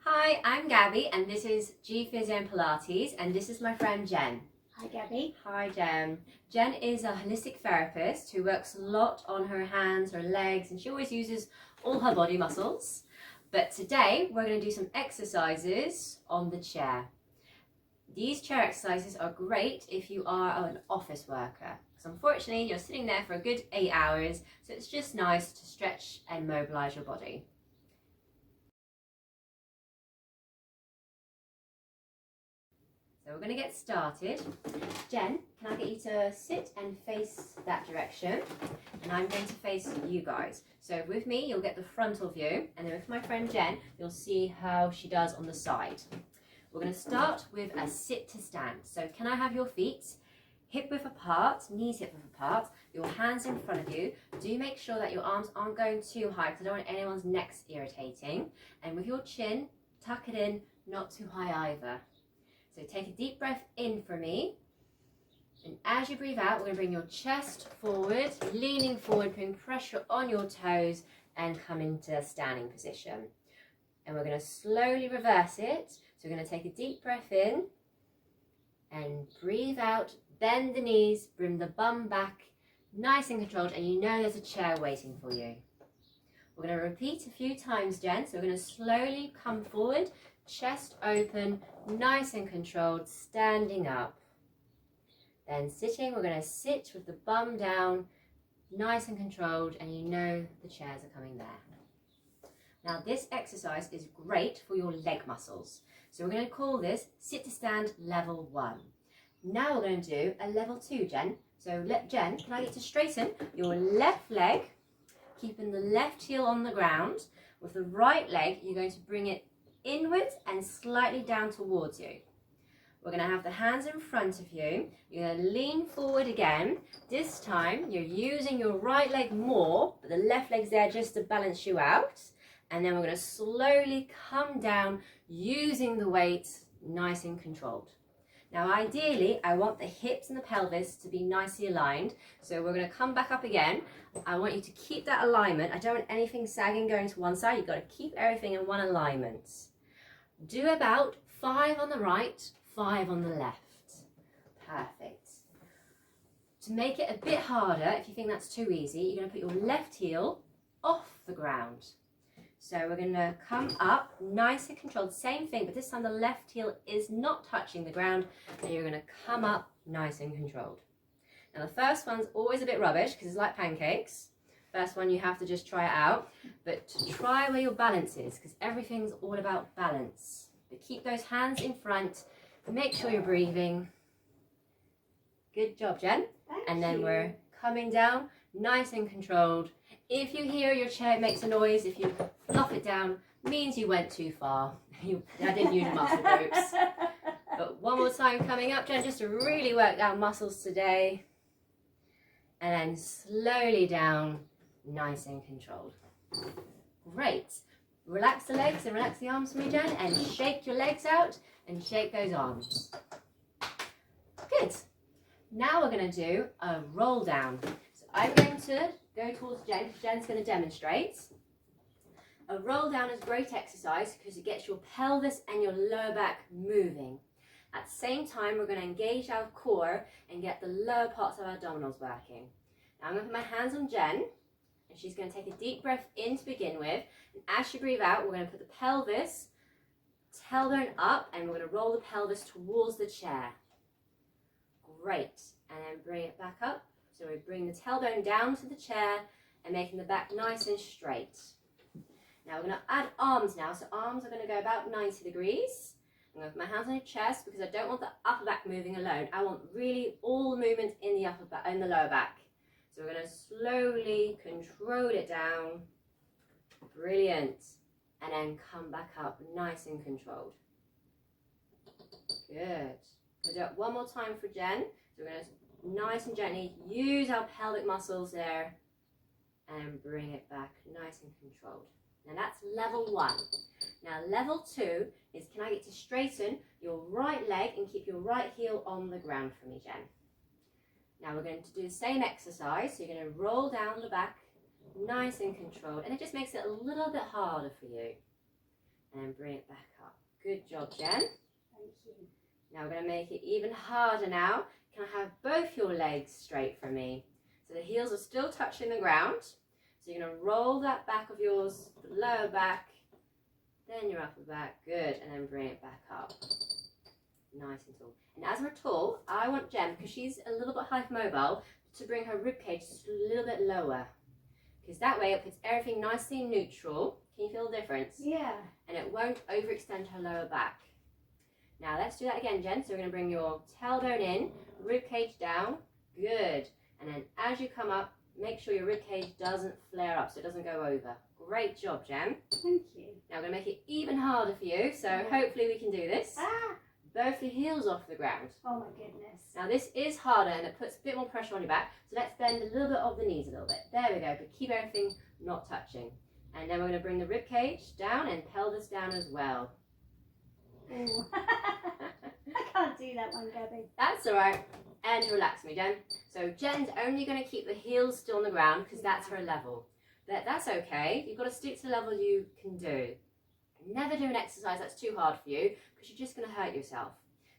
Hi, I'm Gabby and this is Physio and Pilates and this is my friend Jen. Hi Gabby. Hi Jen. Jen is a holistic therapist who works a lot on her hands, her legs, and she always uses all her body muscles. But today we're going to do some exercises on the chair. These chair exercises are great if you are an office worker, because unfortunately you're sitting there for a good 8 hours, so it's just nice to stretch and mobilize your body. So we're going to get started. Jen, can I get you to sit and face that direction? And I'm going to face you guys. So with me, you'll get the frontal view. And then with my friend Jen, you'll see how she does on the side. We're going to start with a sit to stand. So can I have your feet hip width apart, knees hip width apart, your hands in front of you. Do make sure that your arms aren't going too high because I don't want anyone's necks irritating. And with your chin, tuck it in, not too high either. So take a deep breath in for me, and as you breathe out, we're going to bring your chest forward, leaning forward, putting pressure on your toes and come into a standing position. And we're going to slowly reverse it. So we're going to take a deep breath in and breathe out, bend the knees, bring the bum back, nice and controlled, and you know there's a chair waiting for you. We're going to repeat a few times, Jen. So we're going to slowly come forward, chest open, nice and controlled, standing up. Then sitting, we're going to sit with the bum down, nice and controlled, and you know the chairs are coming there. Now this exercise is great for your leg muscles. So we're going to call this sit to stand level 1. Now we're going to do a level 2, Jen. So Jen, can I get to straighten your left leg, keeping the left heel on the ground. With the right leg, you're going to bring it inwards and slightly down towards you. We're going to have the hands in front of you. You're going to lean forward again. This time you're using your right leg more, but the left leg's there just to balance you out. And then we're going to slowly come down using the weight nice and controlled. Now ideally I want the hips and the pelvis to be nicely aligned. So we're going to come back up again. I want you to keep that alignment. I don't want anything sagging going to one side. You've got to keep everything in one alignment. Do about 5 on the right, 5 on the left. Perfect. To make it a bit harder, if you think that's too easy, you're going to put your left heel off the ground. So we're going to come up, nice and controlled, same thing, but this time the left heel is not touching the ground, and you're going to come up nice and controlled. Now the first one's always a bit rubbish because it's like pancakes. First one you have to just try it out, but try where your balance is because everything's all about balance. But keep those hands in front, make sure you're breathing. Good job, Jen. Thank then you. We're coming down, nice and controlled. If you hear your chair makes a noise, if you flop it down, means you went too far. I didn't use muscle groups. But one more time coming up, Jen, just to really work down muscles today. And then slowly down, nice and controlled. Great. Relax the legs and relax the arms for me, Jen, and shake your legs out and shake those arms. Good. Now we're going to do a roll down. So I'm going to go towards Jen, because Jen's going to demonstrate. A roll down is a great exercise because it gets your pelvis and your lower back moving. At the same time, we're going to engage our core and get the lower parts of our abdominals working. Now I'm going to put my hands on Jen, and she's going to take a deep breath in to begin with. And as you breathe out, we're going to put the pelvis, tailbone up, and we're going to roll the pelvis towards the chair. Great. And then bring it back up. So we bring the tailbone down to the chair and making the back nice and straight. Now we're going to add arms now. So arms are going to go about 90 degrees. I'm going to put my hands on your chest because I don't want the upper back moving alone. I want really all the movement in the upper back, in the lower back. So we're going to slowly control it down. Brilliant. And then come back up nice and controlled. Good. We'll do it one more time for Jen. So we're going to nice and gently use our pelvic muscles there and bring it back nice and controlled. Now that's level 1. Now level 2 is, can I get to straighten your right leg and keep your right heel on the ground for me, Jen? Now we're going to do the same exercise. So you're going to roll down the back nice and controlled, and it just makes it a little bit harder for you. and then bring it back up. Good job, Jen. Thank you. Now we're going to make it even harder now. Can I have both your legs straight for me? So the heels are still touching the ground. So you're going to roll that back of yours, the lower back, then your upper back. Good. And then bring it back up. Nice and tall. And as we're tall, I want Jen, because she's a little bit hypermobile, to bring her rib cage just a little bit lower. Because that way it puts everything nicely neutral. Can you feel the difference? Yeah. And it won't overextend her lower back. Now let's do that again, Jen. So we're going to bring your tailbone in, rib cage down. Good. And then as you come up, make sure your rib cage doesn't flare up so it doesn't go over. Great job, Jen. Thank you. Now we're going to make it even harder for you. So hopefully we can do this. Ah! Both your heels off the ground. Oh my goodness. Now this is harder and it puts a bit more pressure on your back. So let's bend a little bit of the knees a little bit. There we go. But keep everything not touching. And then we're going to bring the rib cage down and pelvis down as well. Ooh. I can't do that one, Gabby. That's all right. And relax me, Jen. So Jen's only going to keep the heels still on the ground because that's her level. But that's okay. You've got to stick to the level you can do. Never do an exercise that's too hard for you because you're just going to hurt yourself.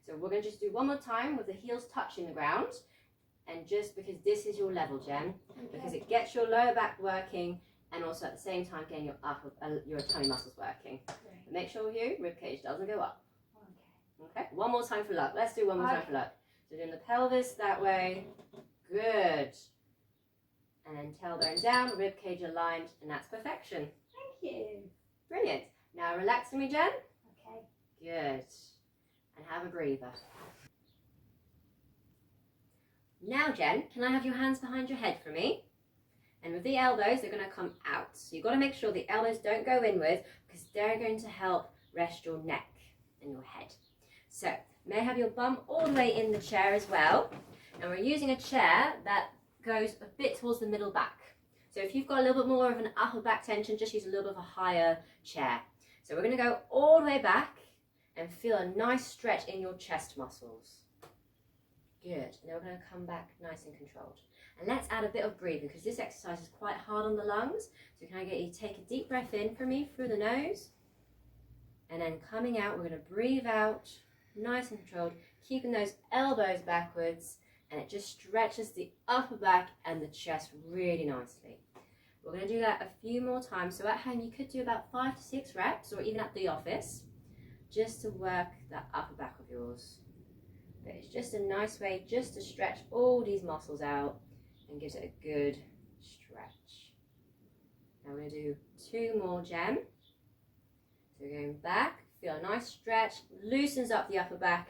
So we're going to just do one more time with the heels touching the ground. And just because this is your level, Jen, because it gets your lower back working and also at the same time getting your tummy muscles working. But make sure your rib cage doesn't go up. Okay, one more time for luck. Let's do one more time for luck. So doing the pelvis that way. Good. And then tailbone down, rib cage aligned, and that's perfection. Thank you. Brilliant. Now relax for me, Jen. Okay. Good. And have a breather. Now, Jen, can I have your hands behind your head for me? And with the elbows, they're going to come out. So you've got to make sure the elbows don't go inwards because they're going to help rest your neck and your head. So, may I have your bum all the way in the chair as well. And we're using a chair that goes a bit towards the middle back. So if you've got a little bit more of an upper back tension, just use a little bit of a higher chair. So we're going to go all the way back and feel a nice stretch in your chest muscles. Good. And then we're going to come back nice and controlled. And let's add a bit of breathing because this exercise is quite hard on the lungs. So can I get you to take a deep breath in for me through the nose? And then coming out, we're going to breathe out, nice and controlled, keeping those elbows backwards. And it just stretches the upper back and the chest really nicely. We're going to do that a few more times. So at home, you could do about 5 to 6 reps or even at the office just to work that upper back of yours. But it's just a nice way just to stretch all these muscles out and gives it a good stretch. Now we're going to do 2 more, Jen. So we're going back, feel a nice stretch, loosens up the upper back,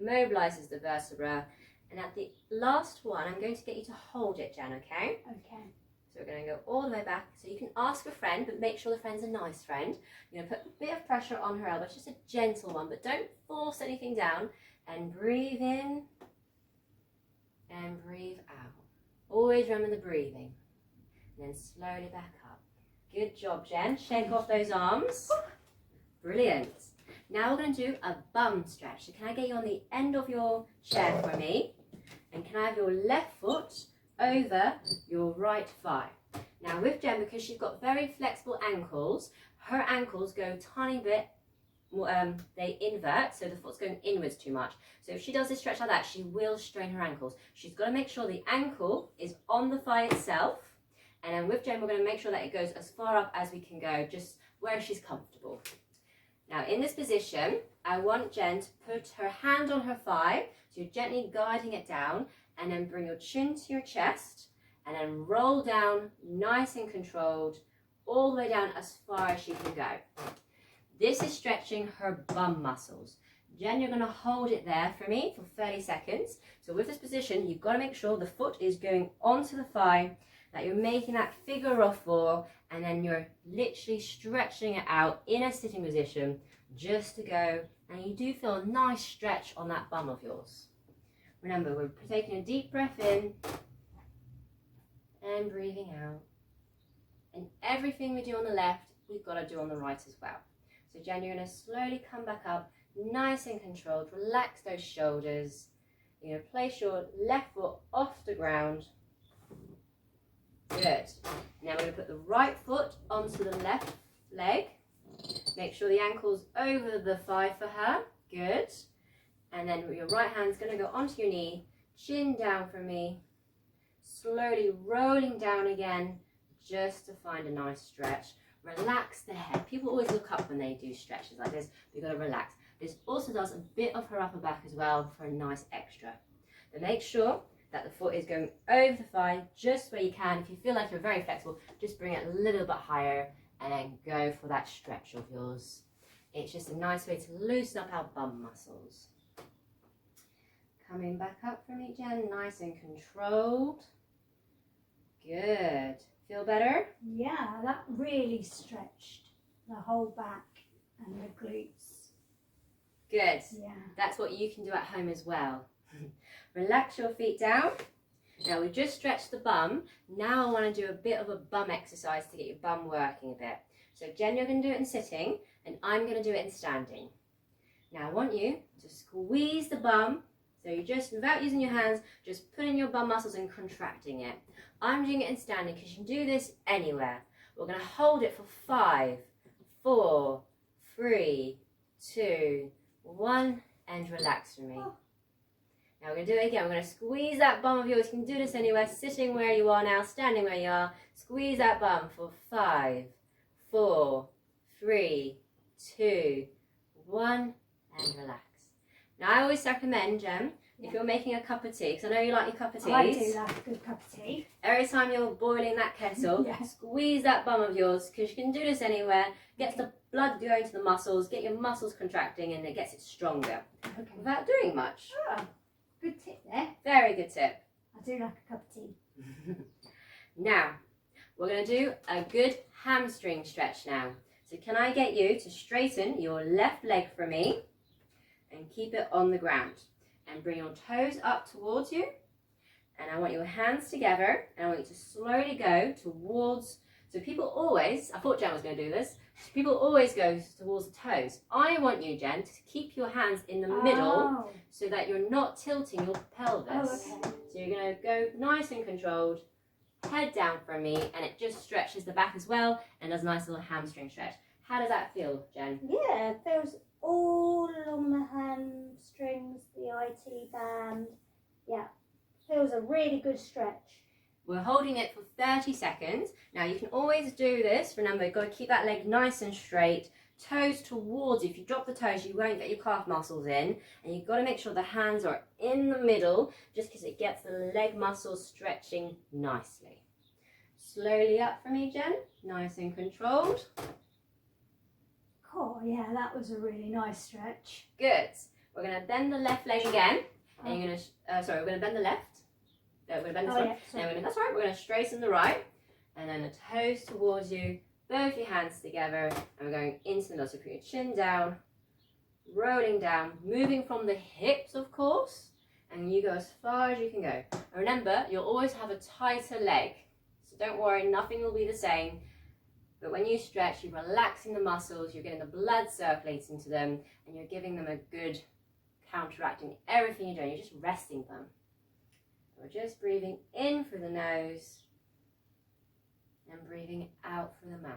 mobilizes the vertebra. And at the last one, I'm going to get you to hold it, Jen, okay? Okay. So we're going to go all the way back. So you can ask a friend, but make sure the friend's a nice friend. You're going to put a bit of pressure on her elbow, just a gentle one, but don't force anything down. And breathe in and breathe out. Always remember the breathing. And then slowly back up. Good job, Jen. Shake off those arms. Brilliant. Now we're going to do a bum stretch. So can I get you on the end of your chair for me? And can I have your left foot over your right thigh? Now with Jen, because she's got very flexible ankles, her ankles go a tiny bit, they invert, so the foot's going inwards too much. So if she does this stretch like that, she will strain her ankles. She's got to make sure the ankle is on the thigh itself. And then with Jen, we're going to make sure that it goes as far up as we can go, just where she's comfortable. Now in this position, I want Jen to put her hand on her thigh, so you're gently guiding it down, and then bring your chin to your chest, and then roll down nice and controlled, all the way down as far as she can go. This is stretching her bum muscles. Jen, you're going to hold it there for me for 30 seconds. So with this position, you've got to make sure the foot is going onto the thigh, that you're making that figure of 4, and then you're literally stretching it out in a sitting position just to go, and you do feel a nice stretch on that bum of yours. Remember, we're taking a deep breath in and breathing out. And everything we do on the left, we've got to do on the right as well. So Jen, you're going to slowly come back up, nice and controlled. Relax those shoulders. You're going to place your left foot off the ground. Good. Now we're going to put the right foot onto the left leg. Make sure the ankle's over the thigh for her. Good. And then your right hand's going to go onto your knee, chin down for me, slowly rolling down again, just to find a nice stretch. Relax the head. People always look up when they do stretches like this. You've got to relax. This also does a bit of her upper back as well for a nice extra. But make sure that the foot is going over the thigh just where you can. If you feel like you're very flexible, just bring it a little bit higher and then go for that stretch of yours. It's just a nice way to loosen up our bum muscles. Coming back up from each end, nice and controlled. Good. Feel better? Yeah, that really stretched the whole back and the glutes. Good. Yeah. That's what you can do at home as well. Relax your feet down. Now we've just stretched the bum. Now I want to do a bit of a bum exercise to get your bum working a bit. So Jen, you're going to do it in sitting and I'm going to do it in standing. Now I want you to squeeze the bum. So you just, without using your hands, just putting your bum muscles and contracting it. I'm doing it in standing because you can do this anywhere. We're going to hold it for 5, 4, 3, 2, 1, and relax for me. Now we're going to do it again. We're going to squeeze that bum of yours. You can do this anywhere, sitting where you are now, standing where you are. Squeeze that bum for 5, 4, 3, 2, 1, and relax. Now I always recommend, Jem, if you're making a cup of tea, because I know you like your cup of teas. I do like a good cup of tea. Every time you're boiling that kettle, squeeze that bum of yours, because you can do this anywhere. Gets the blood going to the muscles, get your muscles contracting, and it gets it stronger without doing much. Oh, good tip there. Very good tip. I do like a cup of tea. Now, we're going to do a good hamstring stretch now. So can I get you to straighten your left leg for me and keep it on the ground? And bring your toes up towards you. And I want your hands together. And I want you to slowly go towards. So people always, I thought Jen was going to do this. People always go towards the toes. I want you, Jen, to keep your hands in the middle so that you're not tilting your pelvis. Oh, okay. So you're going to go nice and controlled. Head down from me. And it just stretches the back as well. And does a nice little hamstring stretch. How does that feel, Jen? Yeah, it feels all along the hamstrings, the IT band. Yeah, feels a really good stretch. We're holding it for 30 seconds. Now you can always do this. Remember, you've got to keep that leg nice and straight. Toes towards you. If you drop the toes, you won't get your calf muscles in. And you've got to make sure the hands are in the middle, just because it gets the leg muscles stretching nicely. Slowly up for me, Jen. Nice and controlled. Oh, yeah, that was a really nice stretch. Good. We're going to bend the left leg again. And you're going to, sorry, we're going to bend the left. No, we're going to bend this one. Yeah, That's right. We're going to straighten the right. And then the toes towards you. Both your hands together. And we're going into the middle. So put your chin down. Rolling down. Moving from the hips, of course. And you go as far as you can go. And remember, you'll always have a tighter leg. So don't worry, nothing will be the same. But when you stretch, you're relaxing the muscles, you're getting the blood circulating to them, and you're giving them a good counteracting everything you're doing. You're just resting them. We're just breathing in through the nose and breathing out through the mouth.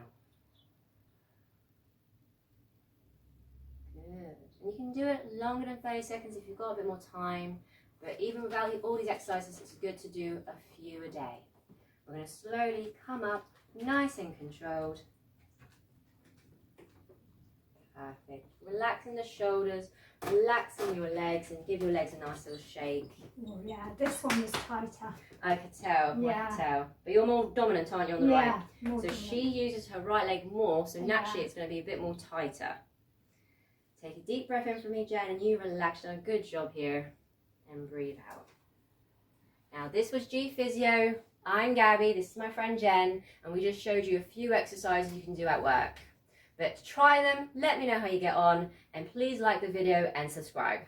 Good. And you can do it longer than 30 seconds if you've got a bit more time. But even without all these exercises, it's good to do a few a day. We're going to slowly come up. Nice and controlled. Perfect. Relaxing the shoulders, relaxing your legs, and give your legs a nice little shake. Oh, yeah, this one was tighter. I could tell. Yeah. I could tell. But you're more dominant, aren't you, on the right? More So dominant. she uses her right leg more, so naturally it's going to be a bit more tighter. Take a deep breath in for me, Jen, and you relax. Done a good job here. And breathe out. Now, this was G Physio. I'm Gabby, this is my friend Jen, and we just showed you a few exercises you can do at work. But try them, let me know how you get on, and please like the video and subscribe.